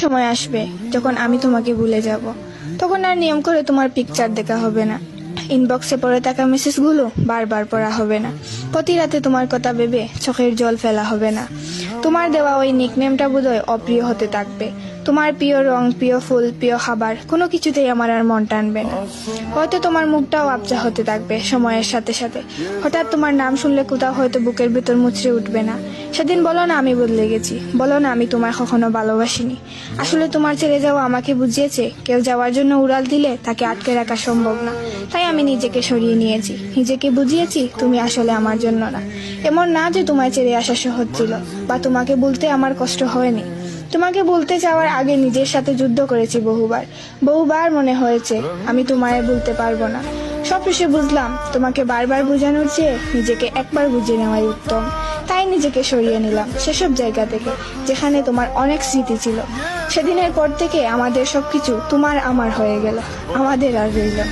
সময় আসবে যখন আমি তোমাকে ভুলে যাব, তখন আর নিয়ম করে তোমার পিকচার দেখা হবে না, ইনবক্সে পড়ে থাকা মেসেজগুলো বারবার পড়া হবে না, প্রতি রাতে তোমার কথা ভেবে চোখের জল ফেলা হবে না। তোমার দেওয়া ওই নিকনেমটা বোধহয় অপ্রিয় হতে থাকবে। তোমার প্রিয় রং, প্রিয় ফুল, প্রিয় খাবার কোনো কিছুতেই আমার আর মন টানবে না। হয়তো তোমার মুখটাও আবজা হতে থাকবে সময়ের সাথে সাথে। হঠাৎ তোমার নাম শুনলে কোথাও হয়তো বুকের ভিতর মুচড়ে উঠবে না। সেদিন বলো না আমি বদলে গেছি, বলো না আমি তোমায় কখনো ভালোবাসিনি। আসলে তোমার ছেড়ে যাওয়া আমাকে বুঝিয়েছে কেউ যাওয়ার জন্য উড়াল দিলে তাকে আটকে রাখা সম্ভব না। তাই আমি নিজেকে সরিয়ে নিয়েছি, নিজেকে বুঝিয়েছি তুমি আসলে আমার জন্য না। এমন না যে তোমায় ছেড়ে আসা সহজ ছিল, বা তোমাকে বলতে আমার কষ্ট হয়নি। তোমাকে বলতে যাওয়ার আগে নিজের সাথে যুদ্ধ করেছি বহুবার। বহুবার মনে হয়েছে আমি তোমায় বলতে পারবো না। সব শেষে বুঝলাম তোমাকে বারবার বোঝানোর চেয়ে নিজেকে একবার বুঝিয়ে নেওয়াই উত্তম। তাই নিজেকে সরিয়ে নিলাম সেসব জায়গা থেকে যেখানে তোমার অনেক স্মৃতি ছিল। সেদিনের পর থেকে আমাদের সবকিছু তোমার আমার হয়ে গেল, আমাদের আর রইল না।